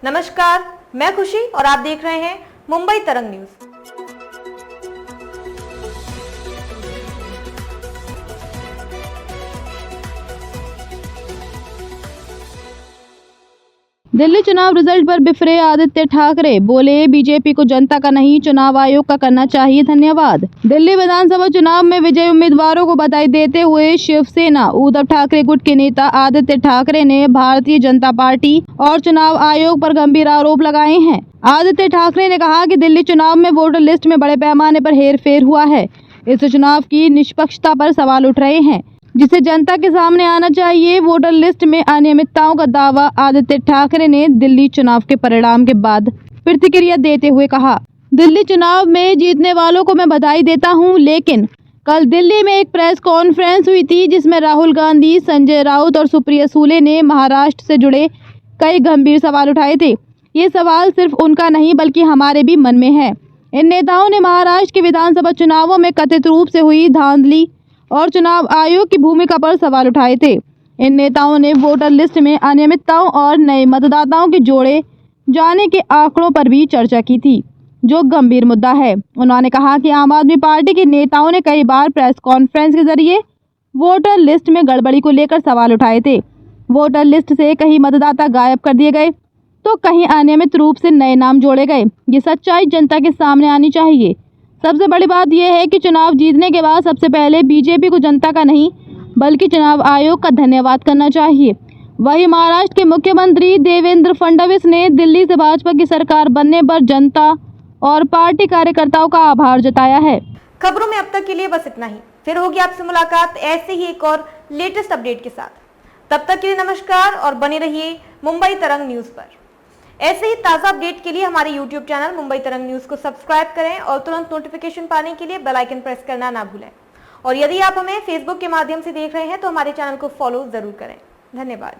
नमस्कार, मैं खुशी और आप देख रहे हैं मुंबई तरंग न्यूज। दिल्ली चुनाव रिजल्ट पर बिफरे आदित्य ठाकरे, बोले बीजेपी को जनता का नहीं चुनाव आयोग का करना चाहिए धन्यवाद। दिल्ली विधानसभा चुनाव में विजयी उम्मीदवारों को बधाई देते हुए शिवसेना उद्धव ठाकरे गुट के नेता आदित्य ठाकरे ने भारतीय जनता पार्टी और चुनाव आयोग पर गंभीर आरोप लगाए हैं। आदित्य ठाकरे ने कहा कि दिल्ली चुनाव में वोटर लिस्ट में बड़े पैमाने पर हेरफेर हुआ है। इस चुनाव की निष्पक्षता पर सवाल उठ रहे हैं, जिसे जनता के सामने आना चाहिए। वोटर लिस्ट में अनियमितताओं का दावा आदित्य ठाकरे ने दिल्ली चुनाव के परिणाम के बाद प्रतिक्रिया देते हुए कहा, दिल्ली चुनाव में जीतने वालों को मैं बधाई देता हूं, लेकिन कल दिल्ली में एक प्रेस कॉन्फ्रेंस हुई थी जिसमें राहुल गांधी, संजय राउत और सुप्रिया सूले ने महाराष्ट्र से जुड़े कई गंभीर सवाल उठाए थे। ये सवाल सिर्फ उनका नहीं बल्कि हमारे भी मन में है। इन नेताओं ने महाराष्ट्र के विधानसभा चुनावों में कथित रूप से हुई धांधली और चुनाव आयोग की भूमिका पर सवाल उठाए थे। इन नेताओं ने वोटर लिस्ट में अनियमितताओं और नए मतदाताओं के जोड़े जाने के आंकड़ों पर भी चर्चा की थी, जो गंभीर मुद्दा है। उन्होंने कहा कि आम आदमी पार्टी के नेताओं ने कई बार प्रेस कॉन्फ्रेंस के जरिए वोटर लिस्ट में गड़बड़ी को लेकर सवाल उठाए थे। वोटर लिस्ट से कहीं मतदाता गायब कर दिए गए तो कहीं अनियमित रूप से नए नाम जोड़े गए। ये सच्चाई जनता के सामने आनी चाहिए। सबसे बड़ी बात यह है कि चुनाव जीतने के बाद सबसे पहले बीजेपी को जनता का नहीं बल्कि चुनाव आयोग का धन्यवाद करना चाहिए। वहीं महाराष्ट्र के मुख्यमंत्री देवेंद्र फडणवीस ने दिल्ली से भाजपा की सरकार बनने पर जनता और पार्टी कार्यकर्ताओं का आभार जताया है। खबरों में अब तक के लिए बस इतना ही। फिर होगी आपसे मुलाकात ऐसे ही एक और लेटेस्ट अपडेट के साथ। तब तक के लिए नमस्कार और बने रहिए मुंबई तरंग न्यूज पर। ऐसे ही ताज़ा अपडेट के लिए हमारे YouTube चैनल मुंबई तरंग न्यूज को सब्सक्राइब करें और तुरंत नोटिफिकेशन पाने के लिए बेल आइकन प्रेस करना ना भूलें। और यदि आप हमें Facebook के माध्यम से देख रहे हैं तो हमारे चैनल को फॉलो जरूर करें। धन्यवाद।